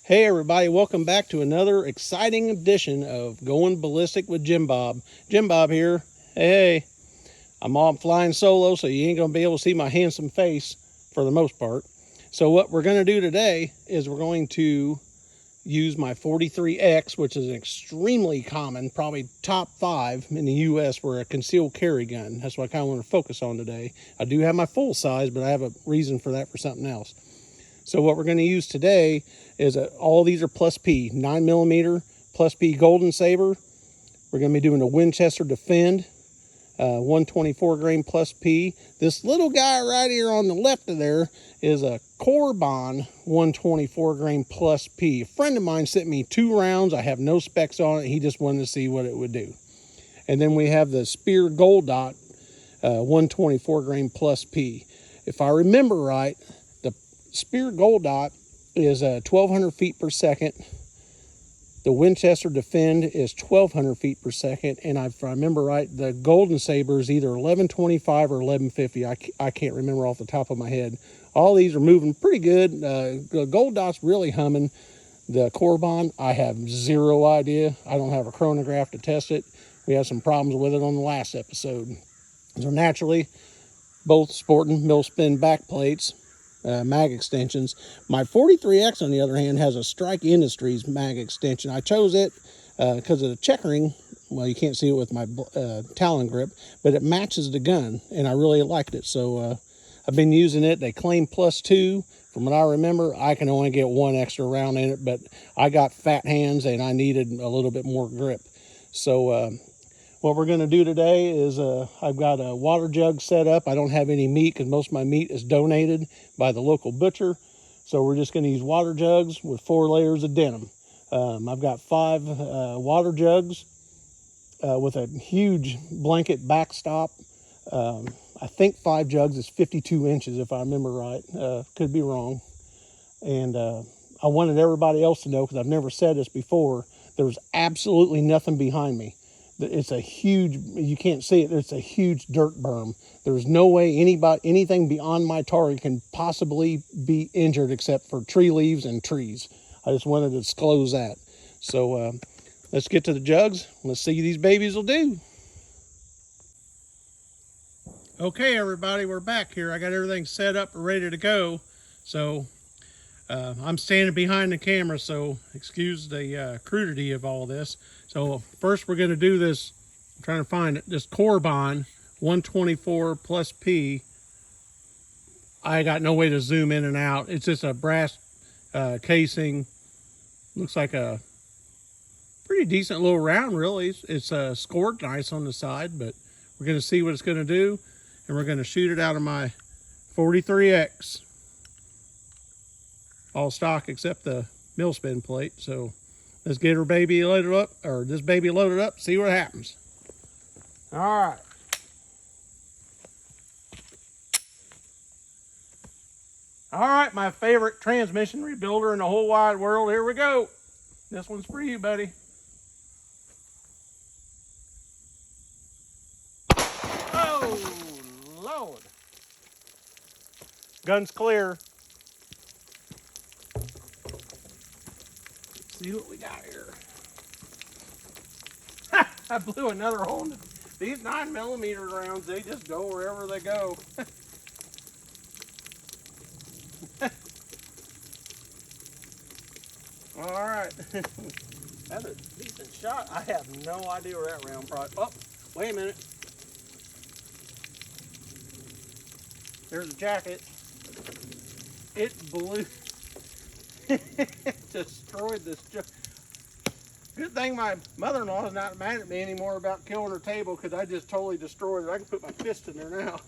Hey everybody, welcome back to another exciting edition of Going Ballistic with Jim Bob. Jim Bob here. Hey, I'm all flying solo, so you ain't gonna be able to see my handsome face for the most part. So what we're gonna do today is we're going to use my 43X, which is an extremely common, probably top 5 in the US for a concealed carry gun. That's what I kind of want to focus on today. I do have my full size, but I have a reason for that for something else. So what we're going to use today is all these are plus P, 9mm plus P Golden Saber. We're going to be doing a Winchester Defend, 124 grain plus P. This little guy right here on the left of there is a Corbon 124 grain plus P. A friend of mine sent me 2 rounds. I have no specs on it. He just wanted to see what it would do. And then we have the Speer Gold Dot 124 grain plus P. If I remember right, Speer Gold Dot is 1,200 feet per second. The Winchester Defend is 1,200 feet per second. And if I remember right, the Golden Saber is either 1125 or 1150. I can't remember off the top of my head. All these are moving pretty good. The Gold Dot's really humming. The Corbon, I have zero idea. I don't have a chronograph to test it. We had some problems with it on the last episode. So naturally, both sporting mill spin back plates. Mag extensions. My 43X, on the other hand, has a Strike Industries mag extension. I chose it because of the checkering. Well, you can't see it with my Talon grip, but it matches the gun, and I really liked it. So I've been using it. They claim +2. From what I remember, I can only get 1 extra round in it, but I got fat hands, and I needed a little bit more grip. So what we're going to do today is I've got a water jug set up. I don't have any meat because most of my meat is donated by the local butcher. So we're just going to use water jugs with 4 layers of denim. I've got 5 water jugs with a huge blanket backstop. I think 5 jugs is 52 inches if I remember right. Could be wrong. And I wanted everybody else to know, because I've never said this before, there's absolutely nothing behind me. It's a huge, you can't see it, it's a huge dirt berm. There's no way anything beyond my target can possibly be injured except for tree leaves and trees. I just wanted to disclose that. So let's get to the jugs. Let's see what these babies will do. Okay, everybody, we're back here. I got everything set up and ready to go. So I'm standing behind the camera, so excuse the crudity of all this. So first we're going to do this, I'm trying to find it, this Corbon 124 plus P. I got no way to zoom in and out. It's just a brass casing. Looks like a pretty decent little round, really. It's scored nice on the side, but we're going to see what it's going to do, and we're going to shoot it out of my 43X. All stock except the mill spin plate. So let's get her baby loaded up, or this baby loaded up, see what happens. All right. All right, my favorite transmission rebuilder in the whole wide world. Here we go. This one's for you, buddy. Oh, Lord. Gun's clear. See what we got here. I blew another hole in these 9mm rounds. They just go wherever they go. All right. That's a decent shot. I have no idea where that round probably. Oh, wait a minute. There's a jacket. It blew. It destroyed this. Good thing my mother-in-law is not mad at me anymore about killing her table, because I just totally destroyed it. I can put my fist in there now.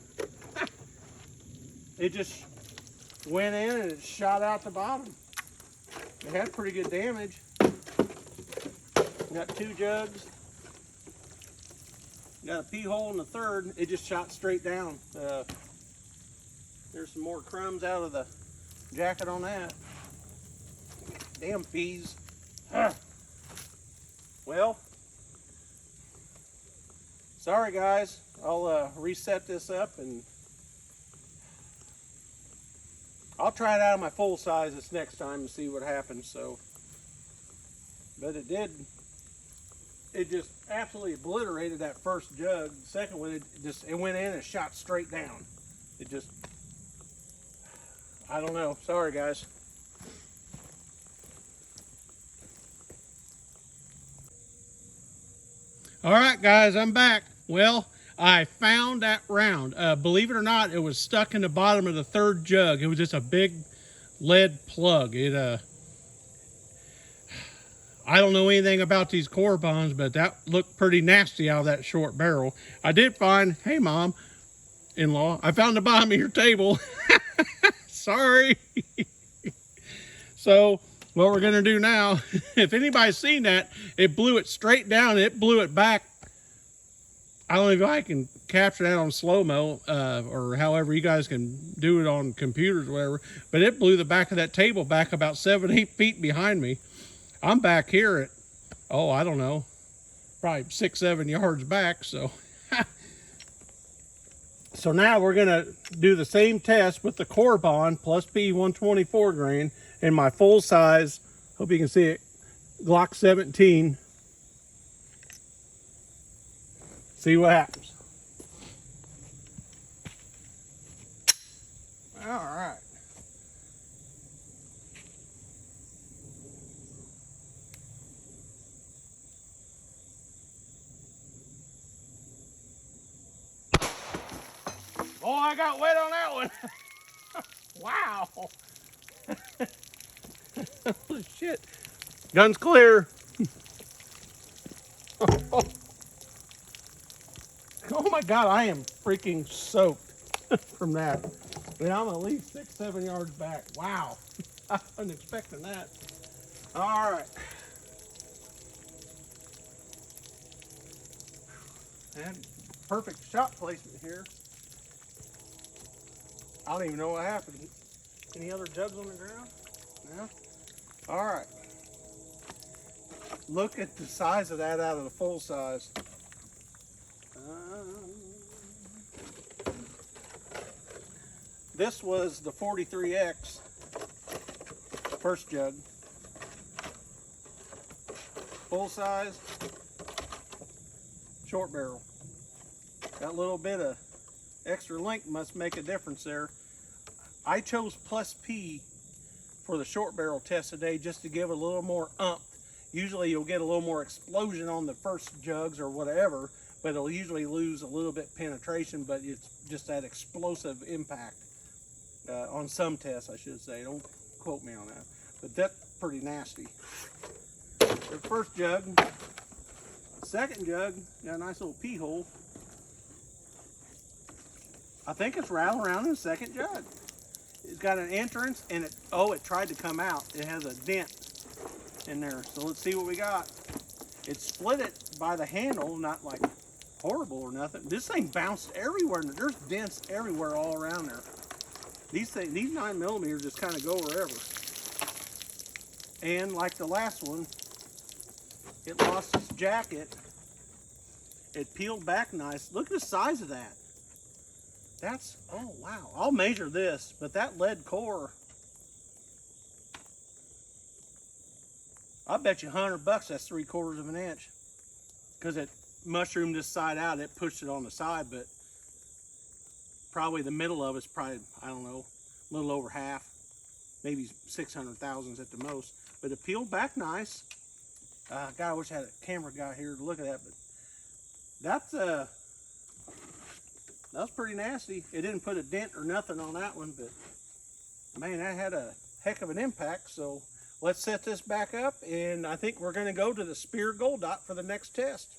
It just went in and it shot out the bottom. It had pretty good damage. Got 2 jugs. Got a pee hole in the third. It just shot straight down. There's some more crumbs out of the jacket on that. Damn peas. Well, sorry guys. I'll reset this up and I'll try it out on my full size this next time and see what happens. So, but it just absolutely obliterated that first jug. The second one, it went in and shot straight down. It just, I don't know. Sorry, guys. All right, guys, I'm back. Well, I found that round. Believe it or not, it was stuck in the bottom of the third jug. It was just a big lead plug. I don't know anything about these Corbons, but that looked pretty nasty out of that short barrel. I did find, hey, Mom-in-law, I found the bottom of your table. Sorry. So what we're gonna do now, if anybody's seen that, it blew it straight down, it blew it back. I don't know if I can capture that on slow-mo, or however you guys can do it on computers or whatever, but it blew the back of that table back about 7-8 feet behind me. I'm back here at, oh, I don't know, probably 6-7 yards back. So so now we're gonna do the same test with the Corbon plus P 124 grain in my full size, hope you can see it, Glock 17. See what happens. All right. Oh, I got wet on that one. Wow. Holy shit. Gun's clear. Oh my God, I am freaking soaked from that. I mean, I'm at least 6-7 yards back. Wow. I wasn't expecting that. All right. And perfect shot placement here. I don't even know what happened. Any other jugs on the ground? No? All right. Look at the size of that out of the full size. This was the 43X first jug. Full size, short barrel. That little bit of extra length must make a difference there. I chose plus P for the short barrel test today just to give a little more umph. Usually you'll get a little more explosion on the first jugs or whatever, but it'll usually lose a little bit penetration, but it's just that explosive impact on some tests, I should say. Don't quote me on that, but that's pretty nasty. The first jug, second jug, got a nice little pee hole. I think it's rattling around in the second jug. It's got an entrance and it tried to come out. It has a dent in there. So let's see what we got. It split it by the handle, not like horrible or nothing. This thing bounced everywhere. There's dents everywhere all around there. These 9mm just kind of go wherever. And like the last one, it lost its jacket. It peeled back nice. Look at the size of that. That's, oh wow. I'll measure this, but that lead core, I bet you $100 that's 3/4 of an inch. Because it mushroomed this side out, it pushed it on the side, but probably the middle of it's probably, I don't know, a little over half, maybe 600 thousandths at the most. But it peeled back nice. God, I wish I had a camera guy here to look at that, but that's pretty nasty. It didn't put a dent or nothing on that one, but man, that had a heck of an impact. So let's set this back up, and I think we're going to go to the Speer Gold Dot for the next test.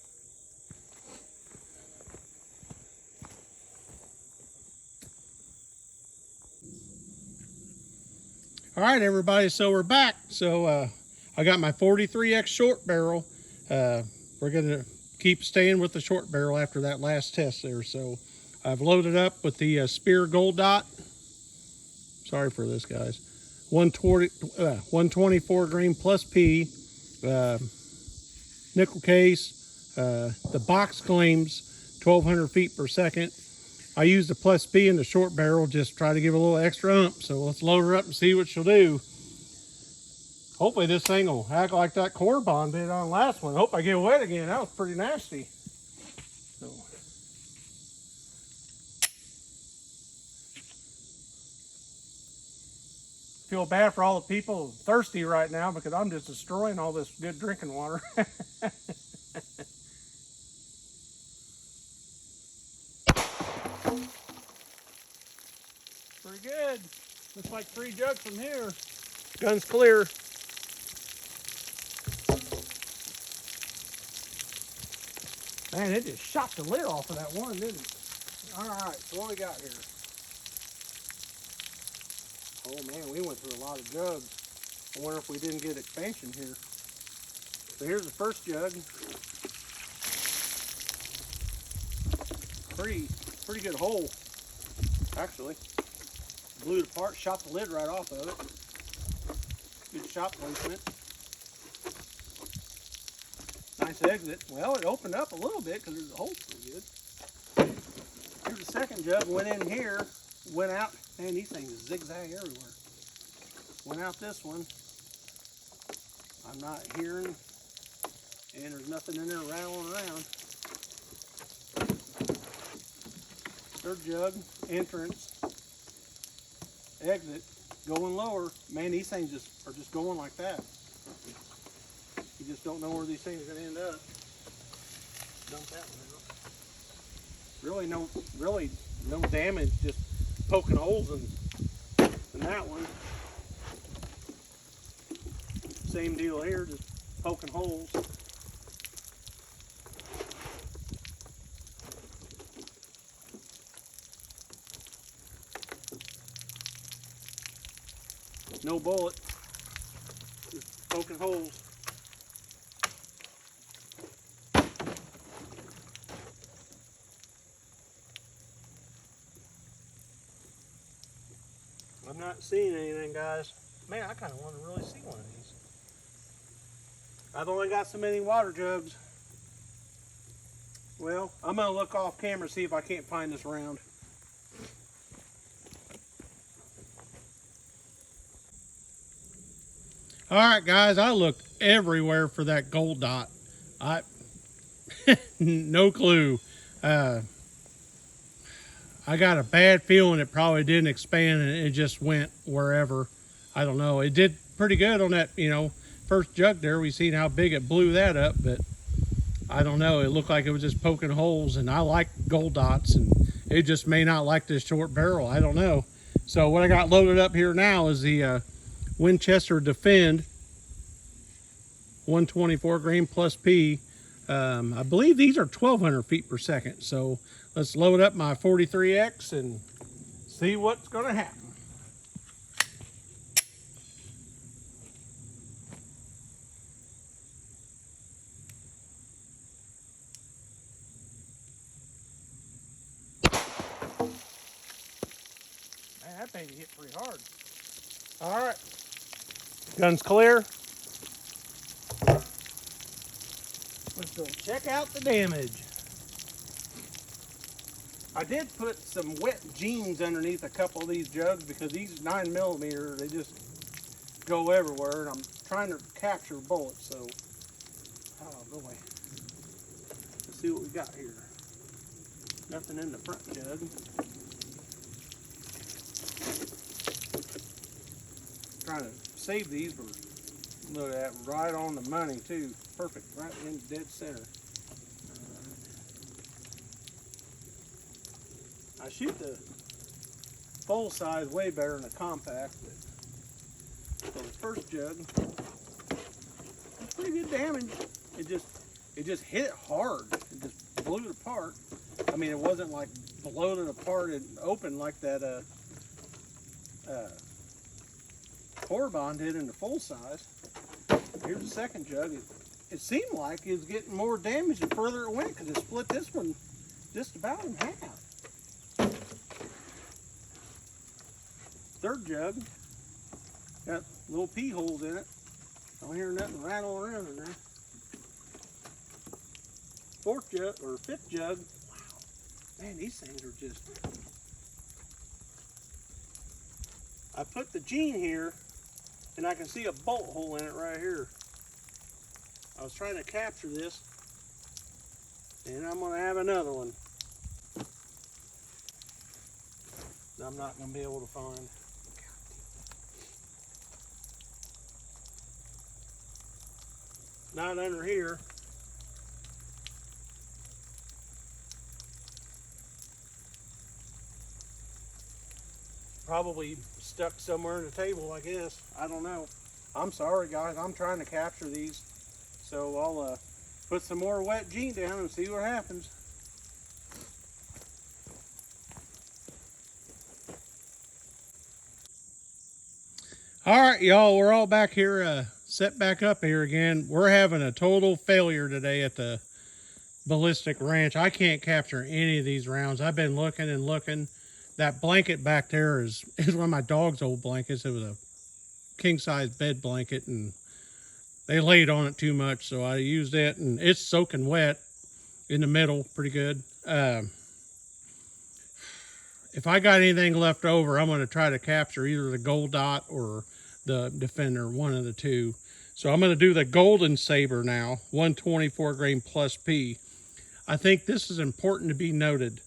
All right, everybody, so we're back. So I got my 43X short barrel. We're going to keep staying with the short barrel after that last test there. So I've loaded up with the Speer Gold Dot. Sorry for this, guys. 124 grain plus P, nickel case. The box claims 1,200 feet per second. I used the Plus P in the short barrel, just try to give a little extra ump. So let's load her up and see what she'll do. Hopefully this thing will act like that Corbon did on last one. Hope I get wet again. That was pretty nasty. So. Feel bad for all the people thirsty right now because I'm just destroying all this good drinking water. Pretty good. Looks like 3 jugs from here. Gun's clear. Man, it just shot the lid off of that one, didn't it? All right, so what we got here? Oh man, we went through a lot of jugs. I wonder if we didn't get expansion here. So here's the first jug. Pretty good hole, actually. Blew it apart, shot the lid right off of it. Good shot placement. Nice exit. Well, it opened up a little bit because the hole's pretty good. Here's the second jug. Went in here, went out. Man, these things zigzag everywhere. Went out this one. I'm not hearing, and there's nothing in there rattling around. Third jug, entrance, exit, going lower. Man, these things are just going like that. You just don't know where these things are going to end up. Dump that one out. Really no damage, just poking holes in that one. Same deal here, just poking holes. No bullet, just poking holes. I'm not seeing anything, guys. Man, I kind of want to really see one of these. I've only got so many water jugs. Well, I'm going to look off camera, see if I can't find this round. All right, guys, I looked everywhere for that gold dot. No clue. I got a bad feeling it probably didn't expand and it just went wherever. I don't know. It did pretty good on that, first jug there. We seen how big it blew that up, but I don't know. It looked like it was just poking holes, and I like gold dots, and it just may not like this short barrel. I don't know. So what I got loaded up here now is the Winchester Defend 124 grain Plus P. I believe these are 1,200 feet per second. So let's load up my 43X and see what's going to happen. Man, that thing hit pretty hard. All right, gun's clear. Let's go check out the damage. I did put some wet jeans underneath a couple of these jugs because these 9mm, they just go everywhere, and I'm trying to capture bullets, so, oh boy. Let's see what we got here. Nothing in the front jug. Trying to save these, but look at that, right on the money too. Perfect, right in dead center. I shoot the full size way better than the compact, but so the first jug, pretty good damage. It just hit it hard. It just blew it apart. I mean, it wasn't like blowed it apart and open like that Corbon did in the full size. Here's the second jug. It seemed like it was getting more damage the further it went because it split this one just about in half. Third jug, got little pee holes in it. Don't hear nothing rattle around in there. Fourth jug, or fifth jug, wow. Man, these things are just... I put the gene here, and I can see a bolt hole in it right here. I was trying to capture this, and I'm going to have another one that I'm not going to be able to find. Not under here. Probably stuck somewhere in the table, I guess. I don't know. I'm sorry, guys. I'm trying to capture these. So I'll put some more wet gene down and see what happens. All right, y'all. We're all back here, set back up here again. We're having a total failure today at the Ballistic Ranch. I can't capture any of these rounds. I've been looking and looking. That blanket back there is one of my dog's old blankets. It was a king-size bed blanket, and they laid on it too much, so I used it, and it's soaking wet in the middle pretty good. If I got anything left over, I'm going to try to capture either the Gold Dot or the Defender, one of the two. So I'm going to do the Golden Saber now, 124 grain plus P. I think this is important to be noted.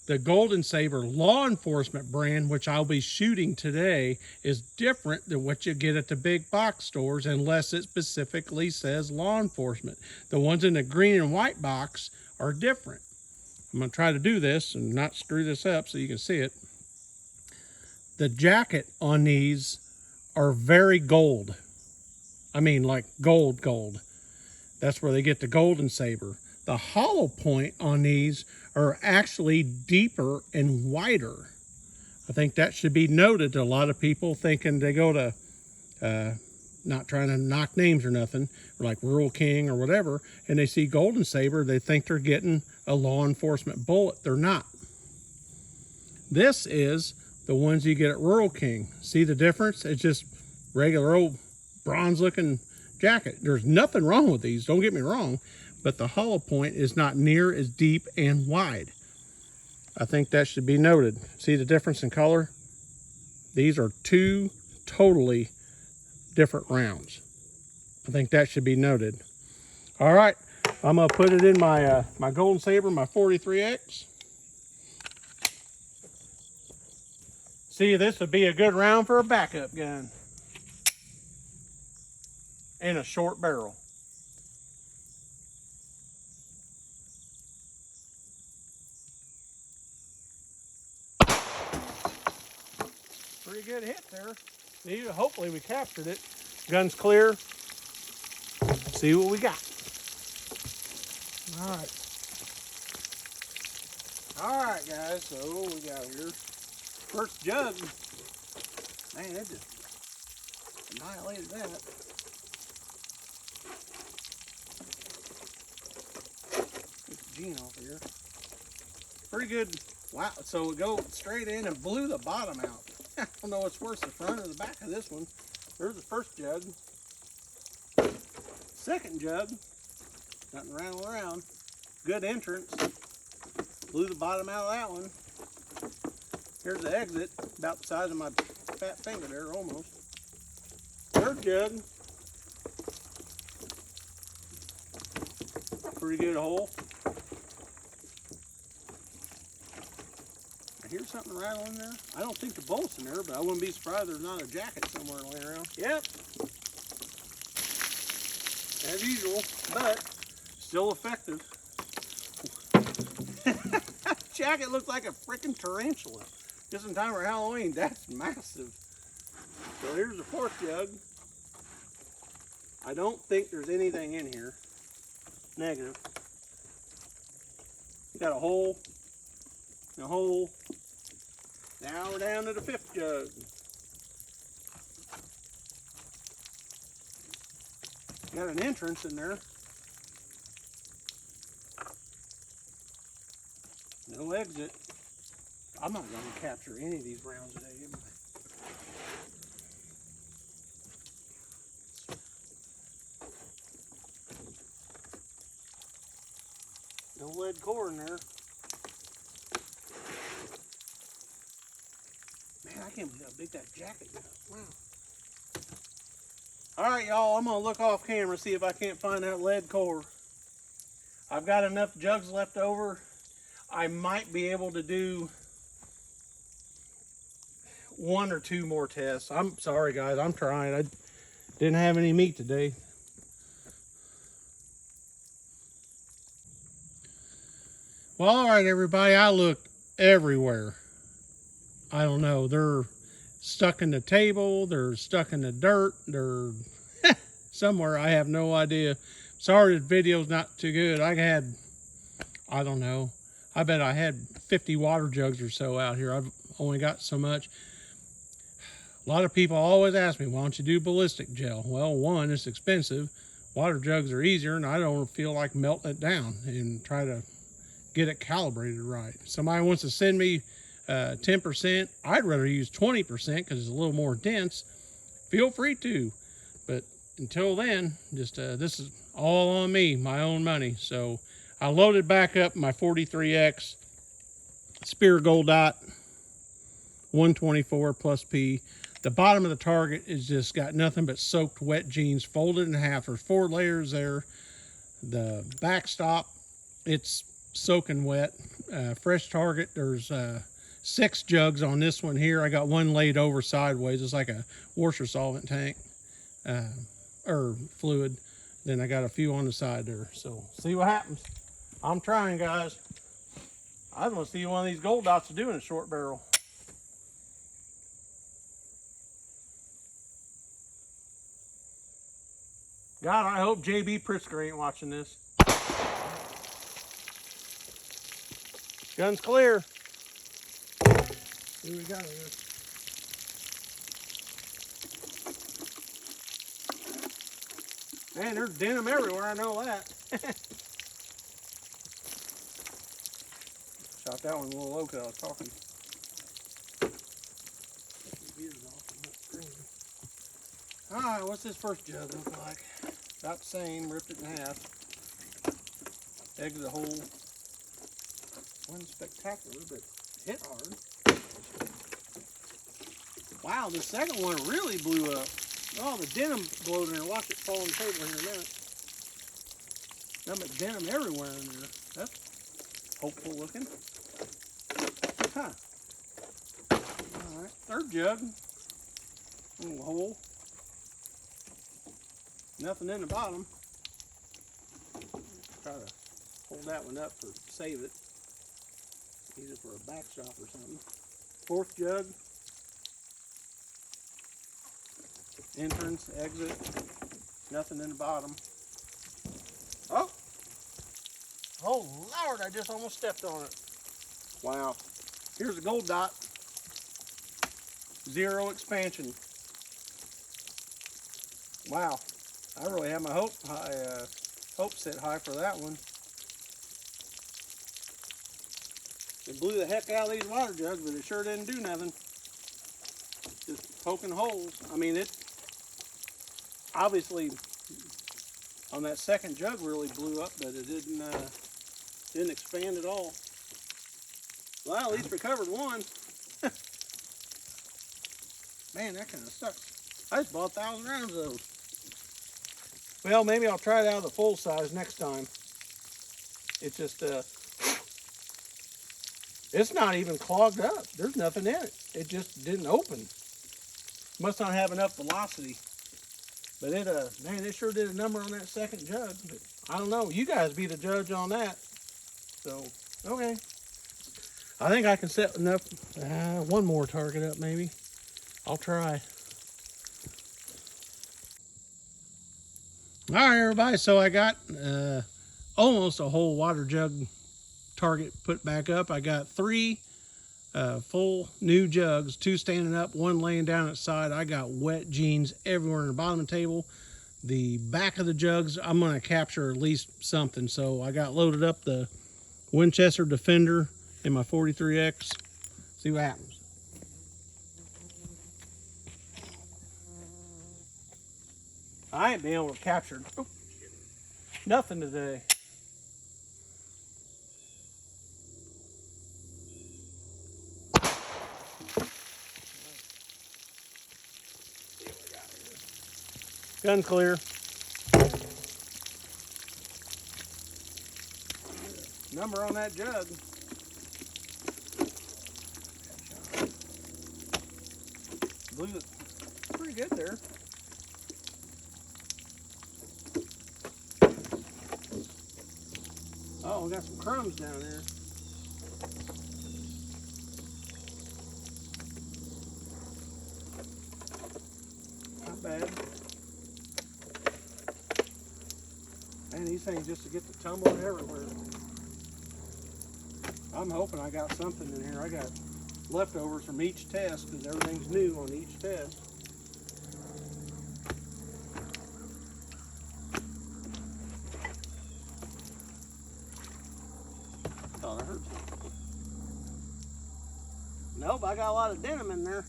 The Golden Saber law enforcement brand, which I'll be shooting today, is different than what you get at the big box stores unless it specifically says law enforcement. The ones in the green and white box are different. I'm going to try to do this and not screw this up so you can see it. The jacket on these are very gold. I mean, like gold. That's where they get the Golden Saber. The hollow point on these are actually deeper and wider. I think that should be noted to a lot of people thinking they go to, not trying to knock names or nothing, like Rural King or whatever, and they see Golden Saber, they think they're getting a law enforcement bullet. They're not. This is the ones you get at Rural King. See the difference? It's just regular old bronze looking jacket. There's nothing wrong with these, don't get me wrong, but the hollow point is not near as deep and wide. I think that should be noted. See the difference in color? These are two totally different rounds. I think that should be noted. All right, I'm gonna put it in my my Golden Saber, my 43X. See, this would be a good round for a backup gun. And a short barrel. Pretty good hit there. Hopefully we captured it. Gun's clear. See what we got. All right. All right, guys. So what we got here? First jug. Man, it just annihilated that. Get the gene off here. Pretty good. Wow. So it goes straight in and blew the bottom out. I don't know what's worse, the front or the back of this one. There's the first jug. Second jug. Nothing rattling around. Good entrance. Blew the bottom out of that one. Here's the exit, about the size of my fat finger there, almost. Third jug. Pretty good hole. I hear something rattling there. I don't think the bolt's in there, but I wouldn't be surprised there's not a jacket somewhere laying around. Yep. As usual, but still effective. Jacket looks like a freaking tarantula. Just in time for Halloween. That's massive. So here's the fourth jug. I don't think there's anything in here. Negative. You got a hole. A hole. Now we're down to the fifth jug. Got an entrance in there. No exit. I'm not going to capture any of these rounds today, am I? No lead core in there. can't believe how big that jacket got. Wow. All right, y'all, I'm gonna look off camera, see if I can't find that lead core. I've got enough jugs left over. I might be able to do 1 or 2 more tests. I'm sorry, guys, I'm trying. I didn't have any meat today. Well, all right, everybody, I looked everywhere. I don't know, they're stuck in the table, they're stuck in the dirt, they're somewhere, I have no idea. Sorry the video's not too good. I don't know, I bet I had 50 water jugs or so out here. I've only got so much. A lot of people always ask me, why don't you do ballistic gel? Well, one, it's expensive. Water jugs are easier, and I don't feel like melting it down and try to get it calibrated right. If somebody wants to send me 10%, I'd rather use 20% because it's a little more dense. Feel free to, but until then, just this is all on me, my own money. So I loaded back up my 43X Spear Gold Dot 124 plus P. The bottom of the target is just got nothing but soaked wet jeans folded in half. There's 4 layers there. The backstop, it's soaking wet. Fresh target, there's 6 jugs on this one here. I got one laid over sideways. It's like a washer solvent tank or fluid. Then I got a few on the side there. So see what happens. I'm trying, guys. I want to see one of these gold dots do in a short barrel. God, I hope JB Pritzker ain't watching this. Gun's clear. Here we go. Man, there's denim everywhere, I know that. Shot that one a little low because I was talking. Alright, what's this first jug look like? About the same, ripped it in half. Exit hole. Wasn't spectacular, but hit hard. Wow, the second one really blew up. Oh, the denim blowed in there. Watch it fall on the table here in a minute. Nothing but denim everywhere in there. That's hopeful looking. Huh. Alright, third jug. Little hole. Nothing in the bottom. Try to hold that one up or save it. Either for a backstop or something. Fourth jug. Entrance, exit. Nothing in the bottom. Oh! Oh Lord, I just almost stepped on it. Wow. Here's a gold dot. 0 expansion. Wow. I really have my hopes set high for that one. It blew the heck out of these water jugs, but it sure didn't do nothing. Just poking holes. I mean, it obviously on that second jug really blew up, but it didn't expand at all. Well, at least recovered one. Man, that kind of sucks. I just bought 1,000 rounds of those. Well, maybe I'll try it out of the full size next time. It's just, it's not even clogged up. There's nothing in it. It just didn't open. Must not have enough velocity. But it, man, it sure did a number on that second jug. But I don't know. You guys be the judge on that. So, okay. I think I can set enough, one more target up maybe. I'll try. All right, everybody, so I got almost a whole water jug target put back up. I got 3 full new jugs, 2 standing up, 1 laying down its side. I got wet jeans everywhere in the bottom of the table. The back of the jugs, I'm going to capture at least something. So I got loaded up the Winchester Defender in my 43X. See what happens. I ain't been able to capture nothing today. Gun clear. Number on that jug. Blew it pretty good there. Oh, we got some crumbs down there. Not bad. Man, these things just to get to tumbling everywhere. I'm hoping I got something in here. I got leftovers from each test because everything's new on each test. Oh, that hurts. Nope, I got a lot of denim in there.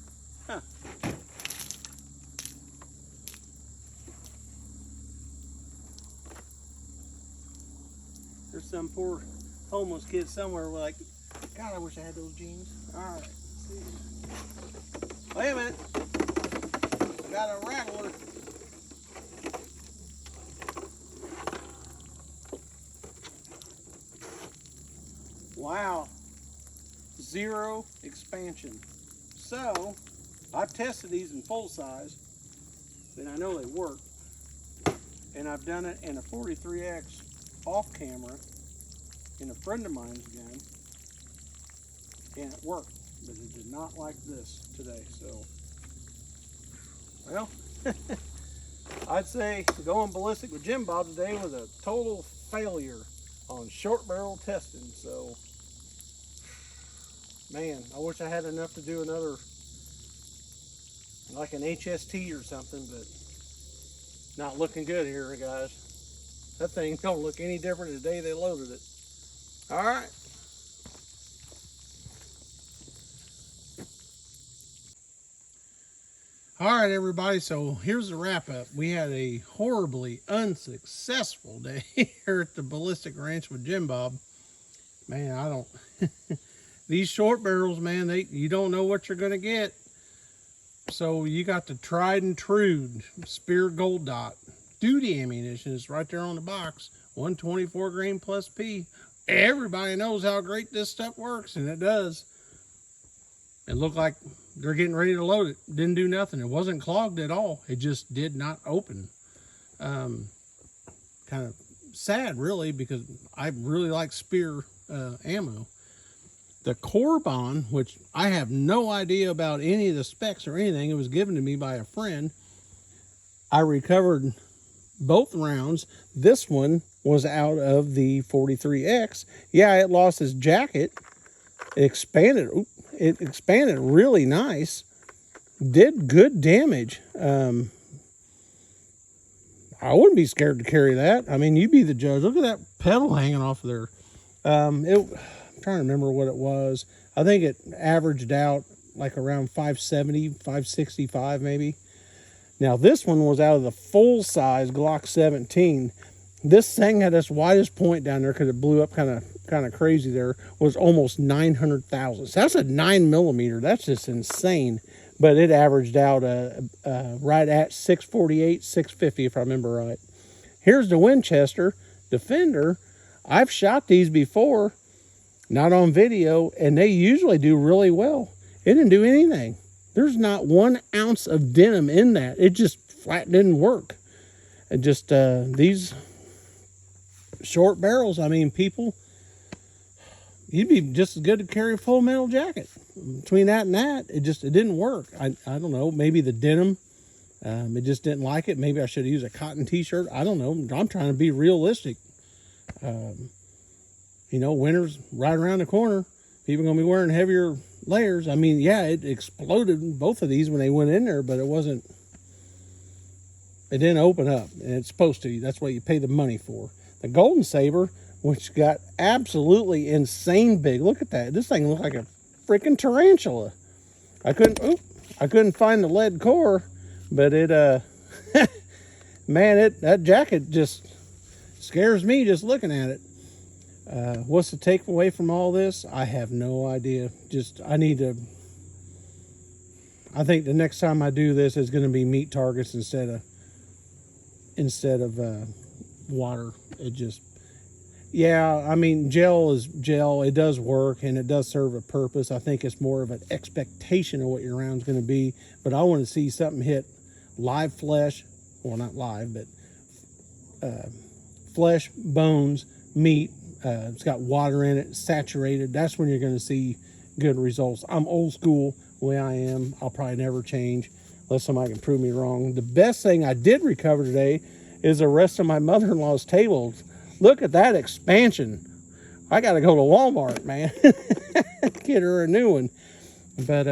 Huh. There's some poor homeless kid somewhere like, God, I wish I had those jeans. All right, let's see. Wait a minute. I got a rattler. Wow. 0 expansion. So, I've tested these in full size, and I know they work. And I've done it in a 43X off camera in a friend of mine's gun, and it worked, but it did not like this today. So, well, I'd say going ballistic with Jim Bob today was a total failure on short barrel testing. So, man, I wish I had enough to do another, like an HST or something, but not looking good here, guys. That thing don't look any different the day they loaded it. All right. All right, everybody, so here's the wrap up. We had a horribly unsuccessful day here at the Ballistic Ranch with Jim Bob. Man, I don't, these short barrels, man, you don't know what you're gonna get. So you got the tried and true Speer Gold Dot. Duty ammunition is right there on the box. 124 grain plus P. Everybody knows how great this stuff works, and it does. It looked like they're getting ready to load it. Didn't do nothing. It wasn't clogged at all. It just did not open. Kind of sad, really, because I really like Speer ammo. The Corbon, which I have no idea about any of the specs or anything, it was given to me by a friend. I recovered both rounds. This one was out of the 43X. Yeah, it lost its jacket. It expanded. It expanded really nice. Did good damage. I wouldn't be scared to carry that. I mean, you be the judge. Look at that pedal hanging off of there. I'm trying to remember what it was. I think it averaged out like around 570, 565 maybe. Now this one was out of the full-size Glock 17. This thing had its widest point down there because it blew up kind of crazy there, was almost 900 thousandths. That's a 9mm. That's just insane. But it averaged out right at 648, 650 if I remember right. Here's the Winchester Defender. I've shot these before, not on video, and they usually do really well. It didn't do anything. There's not 1 ounce of denim in that. It just flat didn't work. It just, these short barrels, I mean, people, you'd be just as good to carry a full metal jacket. Between that and that, it didn't work. I don't know, maybe the denim, it just didn't like it. Maybe I should have used a cotton t-shirt. I don't know. I'm trying to be realistic. You know, winter's right around the corner. People are going to be wearing heavier layers. I mean, yeah, it exploded, both of these, when they went in there, but it didn't open up, and it's supposed to. That's what you pay the money for. The Golden Saber, which got absolutely insane big. Look at that. This thing looked like a freaking tarantula. I couldn't find the lead core, but it, man, that jacket just scares me just looking at it. What's the takeaway from all this? I have no idea. I think the next time I do this is going to be meat targets instead of instead of water. It just, yeah, I mean, gel is gel. It does work and it does serve a purpose. I think it's more of an expectation of what your round's going to be. But I want to see something hit live flesh, well, not live, but flesh, bones, meat. It's got water in it, saturated. That's when you're going to see good results. I'm old school the way I am. I'll probably never change unless somebody can prove me wrong. The best thing I did recover today is the rest of my mother-in-law's tables. Look at that expansion. I got to go to Walmart, man. Get her a new one. But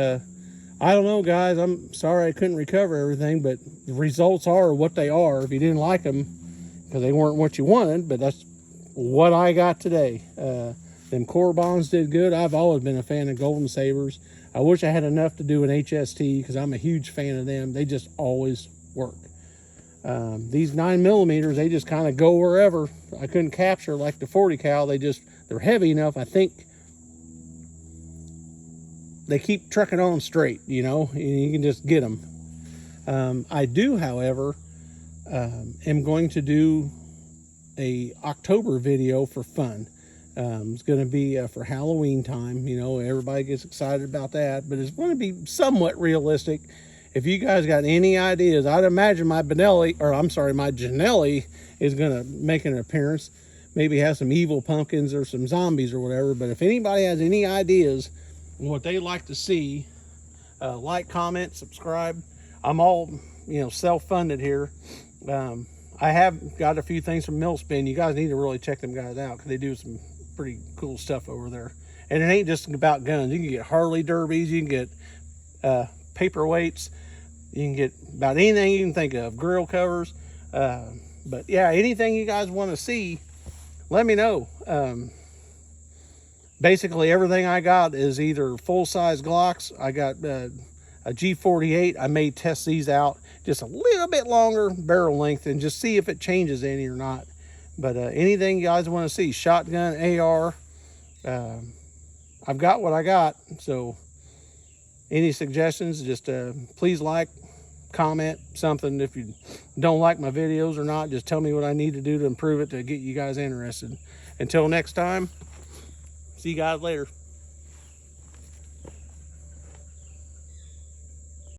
I don't know, guys. I'm sorry I couldn't recover everything, but the results are what they are. If you didn't like them because they weren't what you wanted, but that's what I got today. Them core bonds did good. I've always been a fan of Golden Sabers. I wish I had enough to do an HST because I'm a huge fan of them. They just always work. These 9mm, they just kind of go wherever. I couldn't capture like the 40 cal. They're heavy enough. I think they keep trucking on straight, you know, and you can just get them. I do, however, am going to do a October video for fun. It's going to be for Halloween time. You know, everybody gets excited about that, but it's going to be somewhat realistic. If you guys got any ideas, I'd imagine my Janelli is going to make an appearance. Maybe have some evil pumpkins or some zombies or whatever. But if anybody has any ideas on what they like to see, like, comment, subscribe. I'm all, you know, self-funded here. I have got a few things from Millspin. You guys need to really check them guys out because they do some pretty cool stuff over there. And it ain't just about guns. You can get Harley derbies. You can get paperweights. You can get about anything you can think of. Grill covers. But yeah, anything you guys want to see, let me know. Basically, everything I got is either full-size Glocks. I got a G48. I may test these out just a little bit longer barrel length and just see if it changes any or not. But anything you guys want to see, shotgun, AR, I've got what I got. So any suggestions, just please like, comment, something. If you don't like my videos or not, just tell me what I need to do to improve it to get you guys interested. Until next time, see you guys later.